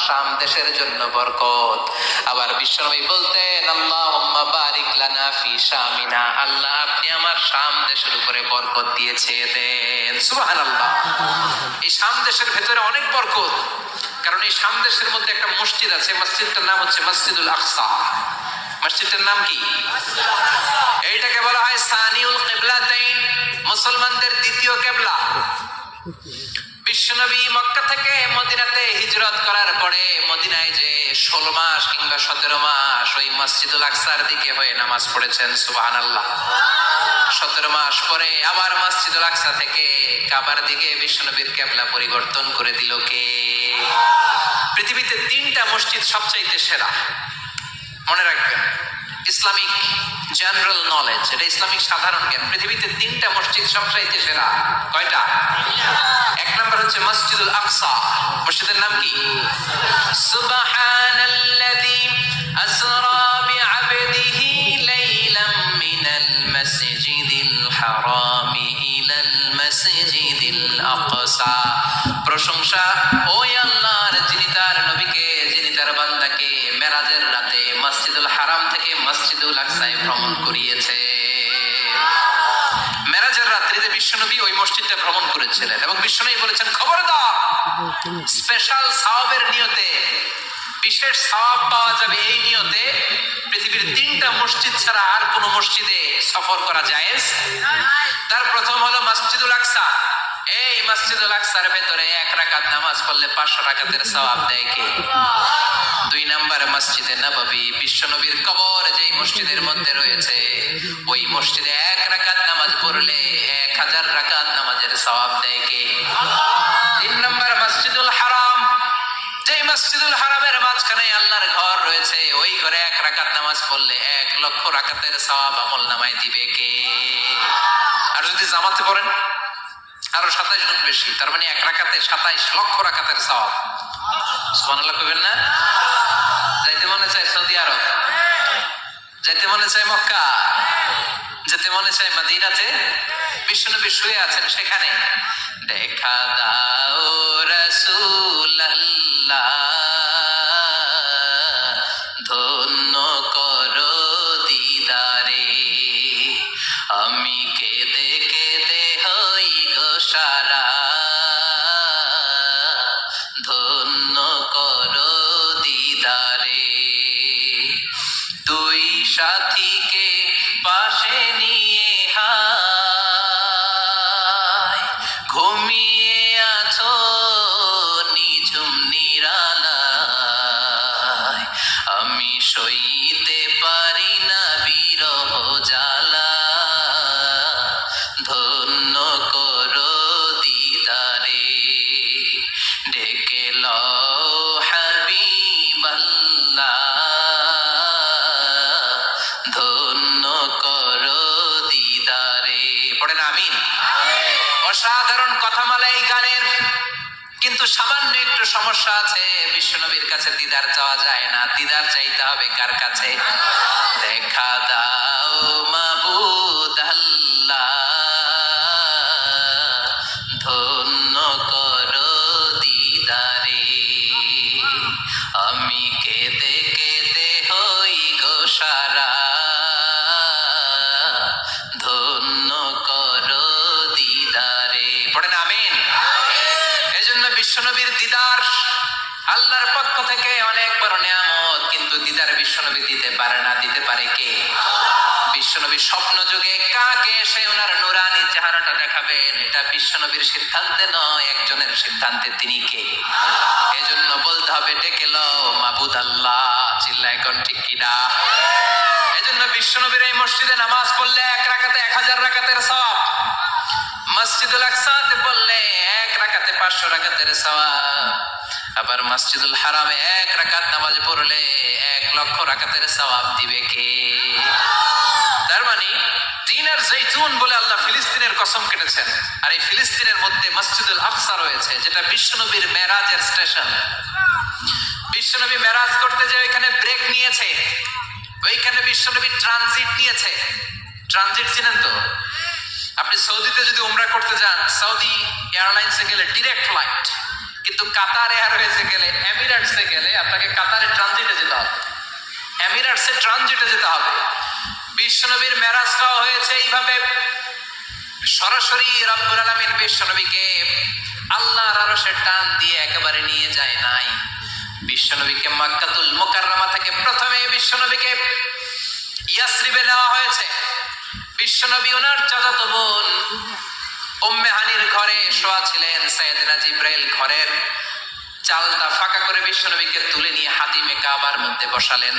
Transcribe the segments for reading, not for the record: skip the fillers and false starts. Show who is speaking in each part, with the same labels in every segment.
Speaker 1: শাম দেশের জন্য বরকত। আবার বিশ্বনবী বলতেন আল্লাহুম্মা বারিক লানা ফি শামিনা, আল্লাহ আপনি আমার শাম দেশের উপরে বরকত দিয়েছে দেন। সুবহানাল্লাহ। এই শাম দেশের ভেতরে অনেক বরকত, কারণ এই শাম দেশের মধ্যে একটা মসজিদ আছে, মসজিদটার নাম হচ্ছে মসজিদুল আকসা। মসজিদটার নাম কি? এইটাকে বলা হয় সানিউল কিবলাতাইন, মুসলমানদের দ্বিতীয় কিবলা। বিশ্বনবী মক্কা থেকে মদিনাতে হিজরত করার পরে মদিনায় যে 16 মাস কিংবা 17 মাস ওই মসজিদুল আকসার দিকে হয়ে নামাজ পড়েছেন। সুবহানাল্লাহ। 17 মাস পরে আবার মসজিদুল আকসা থেকে কাবার দিকে বিশ্বনবীর কিবলা পরিবর্তন করে দিল কে? পৃথিবীতে 3টা মসজিদ সবচাইতে সেরা, মনে রাখবেন। ইসলামিক জেনারেল নলেজ, এটা ইসলামিক সাধারণ জ্ঞান। পৃথিবীতে 3টা মসজিদ সবচাইতে সেরা। কয়টা? 1 নাম্বার হচ্ছে মসজিদুল আকসা। মসজিদের নাম কি? সুবহানাল্লাযী আসরা বিআবদিহি লাইলাম মিনাল মাসজিদিল হারামি ইলাল মাসজিদিল আকসা। প্রশংসা ওই আল্লাহর, যিনি তার নবীকে, যিনি তার বান্দাকে মেরাজের রাতে মসজিদুল হারাম থেকে মসজিদুল আকসায় ভ্রমণ করিয়েছে। মেরাজের রাত্রিতে বিশ্বনবী ওই মসজিদটা ভ্রমণ করেছিলেন এবং বিশ্বনবী বলেছেন, খবরদার, স্পেশাল সওয়াবের নিয়তে, বিশেষ সওয়াব পাওয়া যাবে এই নিয়তে পৃথিবীর 3টা মসজিদ ছাড়া আর কোন মসজিদে সফর করা জায়েজ। তার প্রথম হলো মসজিদুল আকসা। এই মসজিদুল আকসার ভেতরে 1 রাকাত নামাজ পড়লে 500 রাকাতের সওয়াব দেয় কে? 2 নাম্বার মসজিদে নববী, বিশ্বনবীর কবর যেই মসজিদের মধ্যে রয়েছে, ওই মসজিদে 1 রাকাত নামাজ পড়লে 1000 রাকাত নামাজের সওয়াব দেয় কে? 3 নাম্বার মসজিদুল হারাম, যেই মসজিদুল হারামের মাঝখানে আল্লাহর ঘর রয়েছে, ওই ঘরে 1 রাকাত নামাজ পড়লে 1 লক্ষ রাকাতের সওয়াব আমল নামায় দিবে কে? আর যদি জামাতে পড়েন আরো 27 গুণ বেশি, তার মানে 1 রাকাতে 27 লক্ষ রাকাতের সওয়াব। সুবহানাল্লাহ কইবেন না? যাইতে মনে চায় সৌদি আরব, যাইতে মনে চায় মক্কা, যেতে মনে চায় মদিনাতে। বিশ্বনবী শুয়ে আছেন সেখানে, দেখা দাও রাসূলুল্লাহ, ধন্য করো দিদারে, আমি কেঁদে কেঁদে হই গো সারা, ধন্য করো দিদারে। 2 সাথীকে পাশে নিয়ে হায় ঘুমিয়ে আছো নিঝুম নিরালায়, আমি সইতে পারি না বিরহ জ্বালা, ধন্য করো দিদারে, ডেকে লও হাবিবাল্লাহ, ধন্য করো দিদারে। পড়েন আমিন। অসাধারণ কথামালা এই গানের, কিন্তু সামান্য একটু সমস্যা আছে। বিশ্বনবীর কাছে দিদার চাওয়া যায় না, দিদার চাইতে হবে কার কাছে? দেখা দাও মাবুদ আল্লাহ, ধন্য করো দিদারে, আমি কেঁদে কেঁদে হই গো সারা, ধন্য করো দিদারে। পড়েন আমিন। এজন্য বিশ্বনবীর দিদার আল্লাহর পক্ষ থেকে অনেক বড় নিয়ামত, কিন্তু দিদার বিশ্বনবী দিতে পারে না। দিতে পারে কে? বিশ্বনবী স্বপ্ন যুগে কাকে এসে ওনার নুরানি চেহারাটা দেখাবেন, এটা বিশ্বনবীর সিদ্ধান্তে নয়, একজনের সিদ্ধান্তে। তিনি কে? এজন্য বলতে হবে ডেকে লও মাবুদ আল্লাহ। চিল্লায় কোন ঠিক কিনা? এজন্য বিশ্বনবীর এই মসজিদে নামাজ পড়লে 1 রাকাতে 1000 রাকাতের সওয়াব, মসজিদুল আকসাতে পড়লে 1 রাকাতে 500 রাকাতের সওয়াব, আবার মসজিদুল হারামে 1 রাকাত নামাজ পড়লে 1 লক্ষ রাকাতের সওয়াব দিবে কে? তার মানে তিনের জৈতুন বলে আল্লাহ ফিলিস্তিনের কসম কেটেছেন। আর এই ফিলিস্তিনের মধ্যে মসজিদুল আকসা রয়েছে, যেটা বিশ্বনবীর মেরাজের স্টেশন। বিশ্বনবী মেরাজ করতে যে ওইখানে ব্রেক নিয়েছে, ওইখানে বিশ্বনবী ট্রানজিট নিয়েছে। ট্রানজিট চিনেন তো? আপনি সৌদিতে যদি উমরা করতে যান, সৌদি এয়ারলাইন্সে গেলে ডিরেক্ট ফ্লাইট, কিন্তু কাতার এয়ারওয়েজে গেলে, এমিরেটসে গেলে আপনাকে কাতারে ট্রানজিটে যেতে হবে, এমিরেটসে ট্রানজিটে যেতে হবে। বিশ্বনবীর মেরাজটাও হয়েছে এইভাবে, সরাসরি রব্বুল আলামিন বিশ্বনবীকে আল্লাহর আরশের টান দিয়ে একেবারে নিয়ে যায় নাই। বিশ্বনবীকে মক্কাতুল মুকাররমা থেকে প্রথমে বিশ্বনবীকে ইয়াসরিবে নেওয়া হয়েছে। বিশ্বনবী ওনার চাচাতো বোন উম্মে হানির ঘরে শোয়া ছিলেন। সাইয়েদনা জিব্রাইল ঘরের চালটা ফাঁকা করে বিশ্বনবীকে তুলে নিয়ে হাতিমে কাবার মধ্যে বসালেন।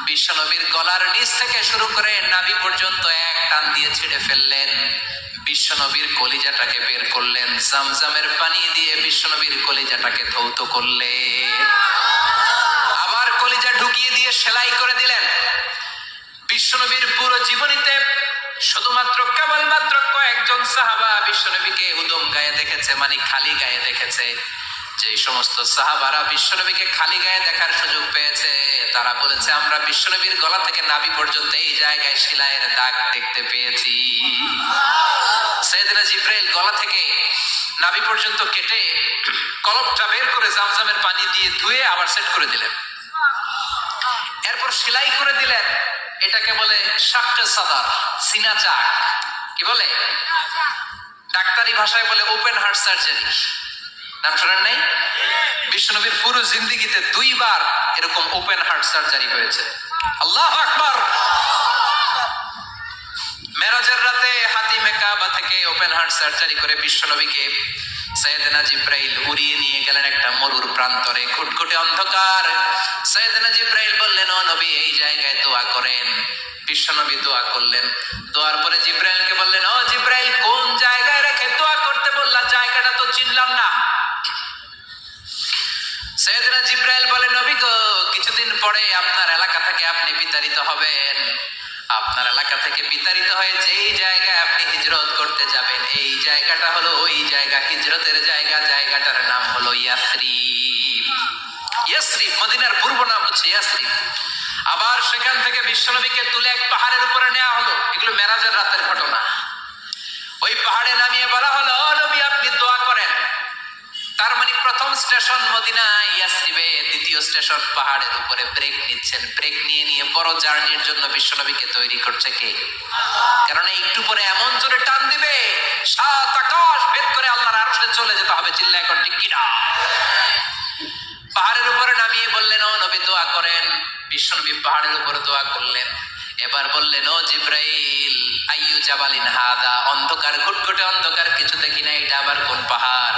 Speaker 1: বিশ্বনবীর গলার নিচ থেকে শুরু করে নাভি পর্যন্ত এক টান দিয়ে ছিঁড়ে ফেললেন। বিশ্বনবীর কলিজাটাকে বের করলেন, জামজামের পানি দিয়ে বিশ্বনবীর কলিজাটাকে ধৌত করলেন, আবার কলিজা ঢুকিয়ে দিয়ে সেলাই করে দিলেন। বিশ্বনবীর পুরো জীবনীতে শুধুমাত্র কেবলমাত্র কয়েকজন সাহাবা বিশ্বনবীকে উদম গায়ে দেখেছে, মানে খালি গায়ে দেখেছে। যে সমস্ত সাহাবারা বিশ্বনবীকে খালি গায়ে দেখার সুযোগ পেয়েছে, তারা বলেছে আমরা বিশ্বনবীর গলা থেকে নাভি পর্যন্ত এই জায়গায় সেলাইয়ের দাগ দেখতে পেয়েছি। সাইয়েদনা জিব্রাইল গলা থেকে নাভি পর্যন্ত কেটে কলবটা বের করে জামজামের পানি দিয়ে ধুয়ে আবার সেট করে দিলেন, এরপর সেলাই করে দিলেন। এটাকে বলে শাক্কে সাদার, সিনা চাক। কি বলে? ডাক্তারি ভাষায় বলে ওপেন হার্ট সার্জারি। নাম শোনেন নাই? বিশ্বনবীর পুরো জিন্দেগিতে 2 বার এরকম ওপেন হার্ট সার্জারি হয়েছে। আল্লাহু আকবার। মেরাজের রাতে হাতিমে কাবা থেকে ওপেন হার্ট সার্জারি করে বিশ্বনবীকে সাইয়েদনা জিব্রাইল উড়িয়ে নিয়ে গেলেন একটা মরুর প্রান্তরে, ঘুটঘুটে অন্ধকার। সাইয়েদনা জিব্রাইল বললেন, ও নবী এই জায়গায় দোয়া করেন। বিশ্বনবী দোয়া করলেন। দোয়ার পরে জিব্রাইলকে বললেন, ও জিব্রাইল কোন জায়গায় রেখে দোয়া করতে বললা, জায়গাটা তো চিনলাম না। সাইয়েদনা জিব্রাইল বলেন, নবী গো কিছুদিন পরে আপনার এলাকা থেকে আপনি বিতাড়িত হবেন। আপনার এলাকা থেকে বিতাড়িত হয়ে যেই জায়গায় আপনি হিজরত করতে যাবেন, এই জায়গাটা হলো ওই জায়গা, হিজরতের জায়গা। জায়গাটার নাম হলো ইয়াসরিব। ইয়াসরিব মদিনার পূর্ব নাম হচ্ছে ইয়াসরিব। আবার সেখান থেকে বিশ্বনবীকে তুলে এক পাহাড়ের উপরে নেওয়া হলো। এগুলো মেরাজের রাতের ঘটনা। ওই পাহাড়ে নামিয়ে বলা হলো, ও নবী আপনি দোয়া করেন। তার মানে প্রথম স্টেশন মদিনা, ইয়াসরিবে। দ্বিতীয় স্টেশন পাহাড়ের উপরে। ব্রেক নিচ্ছেন, ব্রেক নিয়ে নিয়ে বড় জার্নির জন্য বিশ্বনবীকে তৈরি করছে কে? কারণ একটু পরে এমন জোরে টান দিবে 7 আকাশ ভেদ করে আল্লাহর আরশে চলে যেতে হবে। চিল্লায় কোন ঠিক কিনা? পাহাড়ের উপরে নামিয়ে বললেন, ও নবী দোয়া করেন। বিশ্বনবী পাহাড়ের উপরে দোয়া করলেন। এবার বললেন, ও জিব্রাইল আইয়ু জাবালিন হাদা, অন্ধকার, ঘুটঘুটে অন্ধকার, কিছু দেখি না, এটা আবার কোন পাহাড়?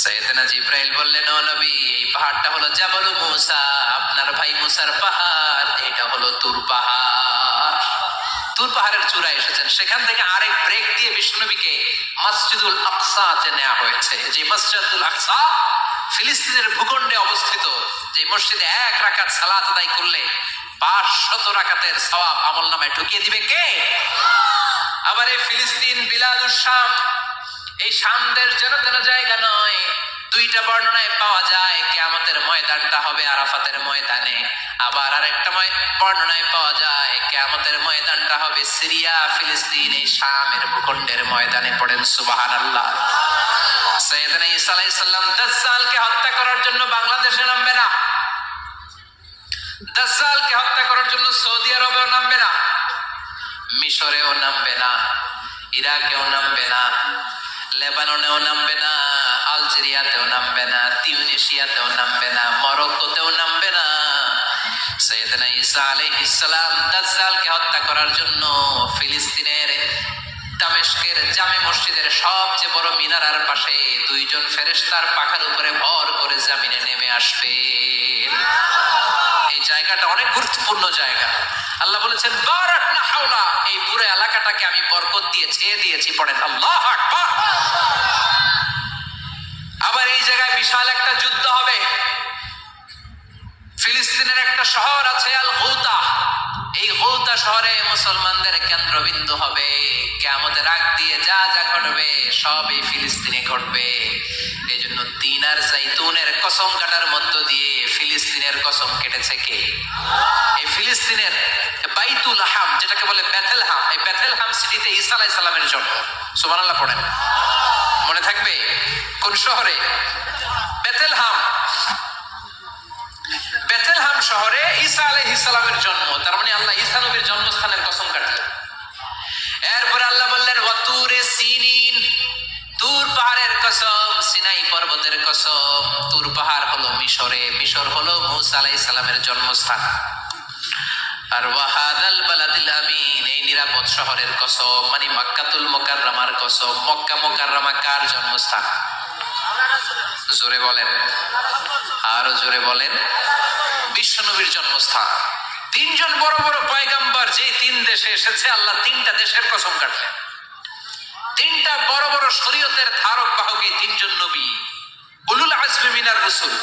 Speaker 1: সাইয়েদনা জিব্রাইল বললেন, ও নবী এই পাহাড়টা হলো জাবালু মুসা, আপনার ভাই মুসার পাহাড়। এটা হলো তুর পাহাড়। তুর পাহাড়ের চূড়ায় এসেছেন। সেখান থেকে আরেক ব্রেক দিয়ে বিশ্বনবীকে মসজিদুল আকসাতে নেওয়া হয়েছে। যে মসজিদুল আকসা ফিলিস্তিনের ভূখণ্ডে অবস্থিত, যে মসজিদে 1 রাকাত সালাত আদায় করলে 500 রাকাতের সওয়াব আমলনামায় ঢুকিয়ে দিবে কে? আবার এই ফিলিস্তিন বিলাদুশ শাম, এই শামদের যেন তেন জায়গা নয়। 2টা বর্ণনায় পাওয়া যায় কিয়ামতের ময়দানটা হবে আরাফাতের ময়দানে। আবার আরেকটা বর্ণনায় পাওয়া যায় কিয়ামতের ময়দানটা হবে সিরিয়া, ফিলিস্তিন, এই শামের ভূখণ্ডের ময়দানে। পড়েন সুবহানাল্লাহ। সাইয়েদনা ঈসা আলাইহিস সালাম দাজ্জালকে হত্যা করার জন্য বাংলাদেশে নামবে না। দাজ্জালকে হত্যা করার জন্য সৌদি আরবেও নামবে না, মিশরেও নামবে না, ইরাকেও নামবে না, লেবাননেও নামবে না, আলজেরিয়াতেও নামবে না, তিউনিসিয়াতেও নামবে না, মরক্কোতেও নামবে না। সাইয়েদনা ঈসা আলাইহিস সালাম দাজ্জালকে হত্যা করার জন্য ফিলিস্তিনের দামেস্কের জামে মসজিদের সবচেয়ে বড় মিনারার পাশে 2 জন ফেরেশতার পাখার উপরে ভর করে জমিনে নেমে আসবে। এই জায়গাটা অনেক গুরুত্বপূর্ণ জায়গা। আল্লাহ বলেছেন, বারাকনা হাওলা, এই পুরো এলাকাটাকে আমি বরকত দিয়ে ছেয়ে দিয়েছি। পড়েন আল্লাহু আকবার। আবার এই জায়গায় বিশাল একটা যুদ্ধ হবে। ফিলিস্তিনের একটা শহর আছে আল গৌতা। এই গৌতা শহরে মুসলমানদের কেন্দ্রবিন্দু হবে। কিয়ামতের আগ দিয়ে যা যা ঘটবে সব এই ফিলিস্তিনে ঘটবে। এই জন্য তিন আর জাইতুনের কসম কাটার মধ্য দিয়ে ফিলিস্তিনের কসম কেটেছে কে? এই ফিলিস্তিনের বাইতুল হাম, যেটাকে বলে বেথেলহাম, এই বেথেলহাম সিটিতে ঈসা আলাইহিস সালামের জন্ম। সুবহানাল্লাহ পড়েন। মনে থাকবে? কোন শহরে? বেথেলহাম। বেথেলহাম শহরে ঈসা আলাইহিস সালামের জন্ম। তার মানে আল্লাহ ঈসা নবীর জন্মস্থানের কসম কাটলেন। এরপরে আল্লাহ বললেন ওয়াতুরে সিনিন, তুর পাহাড়ের কসম, সিনাই পর্বতের কসম। তুর পাহাড় হলো মিশরে, মিশর হলো মুসা আলাইহিস সালামের জন্মস্থান। আর ওয়াহাদাল বালাদিল আমিন, এই নিরাপদ শহরের কসম, মানে মক্কাতুল মুকাররমার কসম। মক্কা মুকাররমা কার জন্মস্থান? জোরে বলেন, আরো জোরে বলেন। বিশ্বনবীর জন্মস্থান। তিনজন বড় বড় পয়গাম্বর যে তিন দেশে এসেছে, আল্লাহ তিনটা দেশের কসম কাটলেন। তিনটা বড় বড় শরীয়তের ধারক বাহক এই তিনজন নবী, উলুল আজমি মিনার রাসূল।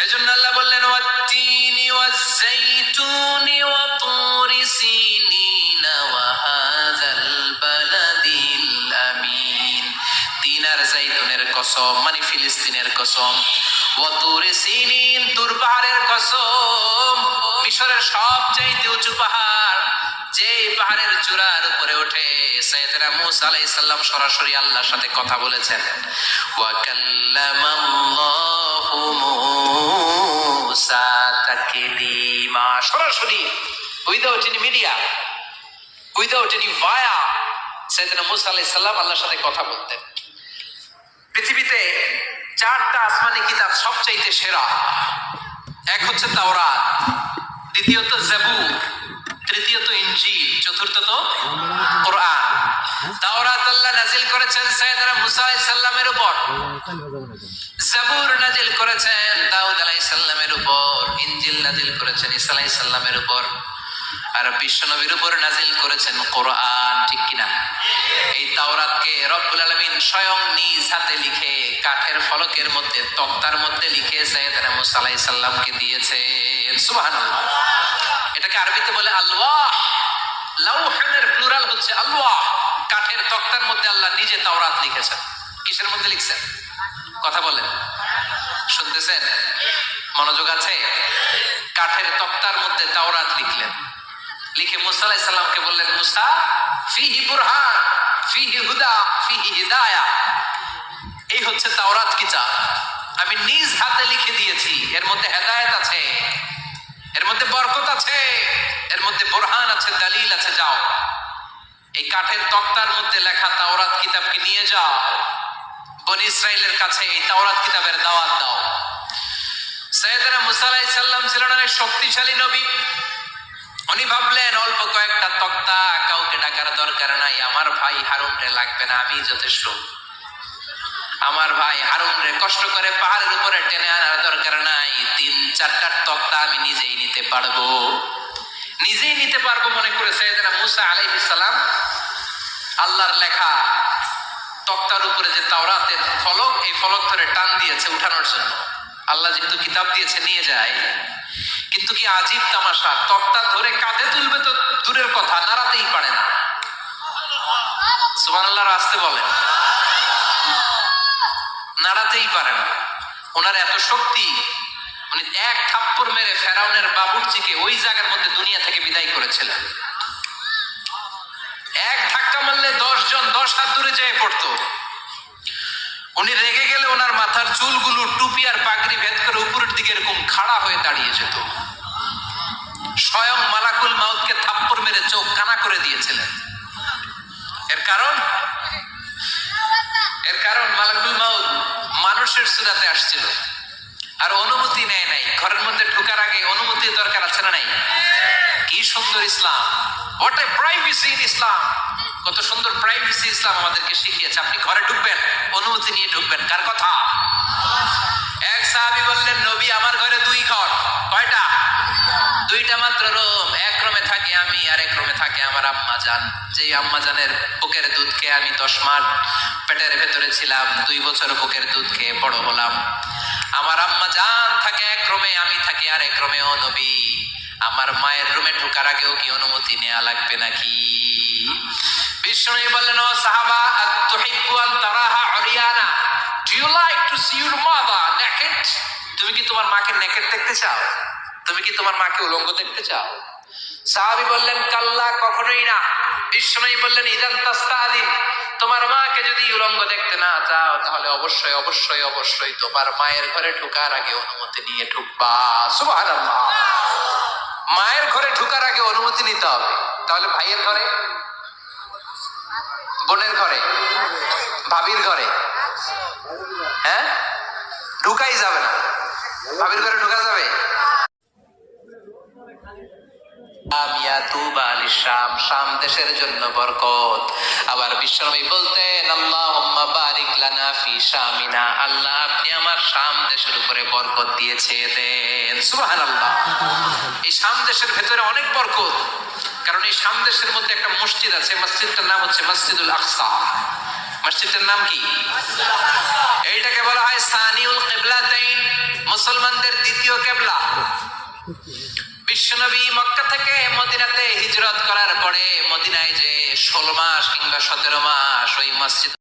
Speaker 1: এজন্য আল্লাহ বললেন ওয়াত-তিনি ওয়াজ-যাইতুনি ওয়া তুরি সিনিনা ওয়া হাযাল বালাদিল আমিন। তিন আর যাইতুনের কসম, মানে ফিলিস্তিনের কসম। ওয়া তুরি সিনিন, তুর পাহাড়ের কসম, মিশরের সবচাইতে উঁচু পাহাড়, যে পাহাড়ের চূড়ার উপরে উঠে সাইয়েদনা মূসা আলাইহিস সালাম সরাসরি আল্লাহর সাথে কথা বলেছেন। ওয়া কাল্লামাল্লাহু মূসা তাকলিমা, সরাসরি without any media, without any via সাইয়েদনা মূসা আলাইহিস সালাম আল্লাহর সাথে কথা বলতেন। পৃথিবীতে চারটা আসমানি কিতাব সবচাইতে সেরা। এক হচ্ছে তাওরাত, দ্বিতীয়ত জাবুর, তৃতীয়ত ইনজিল, চতুর্থত কোরআন। তাওরাত আল্লাহ নাজিল করেছেন সাইয়েদনা মূসা আলাইহিস সালামের উপর, জাবুর নাজিল করেছেন দাউদ আলাইহিস সালামের উপর, ইনজিল নাজিল করেছেন ঈসা আলাইহিস সালামের উপর, আর বিশ্বনবীর উপর নাজিল করেছেন কোরআন। ঠিক কিনা? এই তাওরাতকে রব্বুল আলামিন স্বয়ং নিজ হাতে লিখে কাঠের ফলকের মধ্যে, তক্তার মধ্যে লিখে সাইয়েদনা মূসা আলাইহিস সালামকে দিয়েছেন। সুবহানাল্লাহ। এটাকে আরবিতে বলে আলওয়াহ। লাউহের প্লুরাল হচ্ছে আলওয়াহ। কাঠের তক্তার মধ্যে আল্লাহ নিজে তাওরাত লিখেছেন। কিসের মধ্যে লিখছেন? কথা বলেন, শুনতেছেন? মনোযোগ আছে? কাঠের তক্তার মধ্যে তাওরাত লিখলেন। লিখে মূসা আলাইহিস সালামকে বললেন, মূসা ফিহি বুরহান, ফিহি হুদা, ফিহি হিদায়া। এই হচ্ছে তাওরাত কিতাব, আমি নিজ হাতে লিখে দিয়েছি। এর মধ্যে হেদায়েত আছে, এর মধ্যে বরকত আছে, এর মধ্যে বুরহান আছে, দলিল আছে। যাও এই কাঠের তক্তার মধ্যে লেখা তাওরাত কিতাবকে নিয়ে যাও, বনি ইসরাইলের কাছে এই তাওরাত কিতাবের দাওয়াত দাও। সাইয়েদনা মূসা আলাইহিস সালাম ছিলেন অনেক শক্তিশালী নবী। উনি ভাবলেন অল্প কয়েকটা তক্তা, কাউকে ডাকার দরকার নাই, আমার ভাই হারুন রে লাগবে না, আমি যথেষ্ট। আমার ভাই হারুন রে কষ্ট করে পাহাড়ের উপরে টেনে আনার দরকার নাই, 3-4টা তক্তা আমি নিজেই নিতে পারবো। নিজেই নিতে পারবো মনে করে সাইয়েদনা মূসা আলাইহিস সালাম আল্লাহর লেখা তক্তার উপরে যে তাওরাতের ফলক, এই ফলক ধরে টান দিয়েছে উঠানোর জন্য। আল্লাহ যেহেতু কিতাব দিয়েছে নিয়ে যায়, কিন্তু কি আজীব তামাশা, তক্তা ধরে কাঁধে তুলবে তো দূরের কথা, নাড়াতেই পারে না। সুবহানাল্লাহ, আসতে বলেন। নাড়াতেই পারে না। ওনার এত শক্তি, উনি এক থাপ্পড় মেরে ফেরাউনের বাবুর্চিকে ওই জায়গার মধ্যে দুনিয়া থেকে বিদায় করেছিলেন। এক ধাক্কা মারলে 10 জন 10 হাত দূরে যেয়ে পড়তো। উনি রেগে গেলে ওনার মাথার চুলগুলো টুপি আর পাগড়ি ভেদ করে উপরের দিকে এরকম খাড়া হয়ে দাঁড়িয়ে যেত। স্বয়ং মালাকুল মাউতকে থাপ্পড় মেরে চোখ কানা করে দিয়েছিলেন। এর কারণ মালাকুল মাউত মানুষের সূরাতে আসছিল, আর অনুমতি নেয় নাই। ঘরের মধ্যে ঢোকার আগে অনুমতির দরকার আছে না নাই? কি সুন্দর ইসলাম! হোয়াট এ প্রাইভেসি ইন ইসলাম! কত সুন্দর প্রাইভেসি ইসলাম আমাদেরকে শিখিয়েছে। আপনি ঘরে ঢুকবেন, অনুমতি নিয়ে ঢুকবেন। কার কথা? এক সাহাবী বললেন, নবী আমার ঘরে 2 ঘর। কয়টা? 2টা মাত্র রুম। এক রুমে থাকি আমি, আর এক রুমে থাকে আমার আম্মা জান। যেই আম্মা জানের বুকের দুধ খেয়ে আমি 10 মাস পেটের ভেতরে ছিলাম, 2 বছর বুকের দুধ খেয়ে বড় হলাম। আমার আম্মা জান থাকে এক রুমে, আমি থাকি আর এক রুমে। ও নবী, আমার মায়ের রুমে ঢোকার আগেও কি অনুমতি নেওয়া লাগবে নাকি? বিষ্ণু বললেন, ও সাহাবা, আতুহিব্বু আন তারাহা উরিয়ানা, do you like to see your mother naked? তুমি কি তোমার মাকে নেকেড দেখতে চাও? তুমি কি তোমার মাকে উলঙ্গ দেখতে চাও? সাহাবী বললেন কাল্লা, কখনোই না। বিশ্বনবী বললেন ইদান তাস্তাদিন, তোমার মাকে যদি উলঙ্গ দেখতে না চাও তাহলে অবশ্যই অবশ্যই অবশ্যই তোমার মায়ের ঘরে ঢোকার আগে অনুমতি নিয়ে ঢুকবা। সুবহানাল্লাহ। মায়ের ঘরে ঢোকার আগে অনুমতি নিতে হবে। তাহলে ভাইয়ের ঘরে, বোনের ঘরে, ভাবির ঘরে, হ্যাঁ ঢুকাই যাবে না। ভাবির ঘরে ঢুকা যাবে? শাম দেশের জন্য বরকত। আবার বিশ্বনবী বলতেন আল্লাহুম্মা বারিক লানা ফি শামিনা, আল্লাহ আপনি আমার শাম দেশের উপরে বরকত দিয়েছে দেন। সুবহানাল্লাহ। এই শাম দেশের ভেতরে অনেক বরকত, কারণ এই শাম দেশের মধ্যে একটা মসজিদ আছে, মসজিদটার নাম হচ্ছে মসজিদুল আকসা। মসজিদটার নাম কি? এইটাকে বলা হয় সানিউল কিবলাতাইন, মুসলমানদের দ্বিতীয় কিবলা। বিশ্বনবী মক্কা থেকে মদিনাতে হিজরত করার পরে মদিনায় যে 16 মাস কিংবা 17 মাস ওই মসজিদ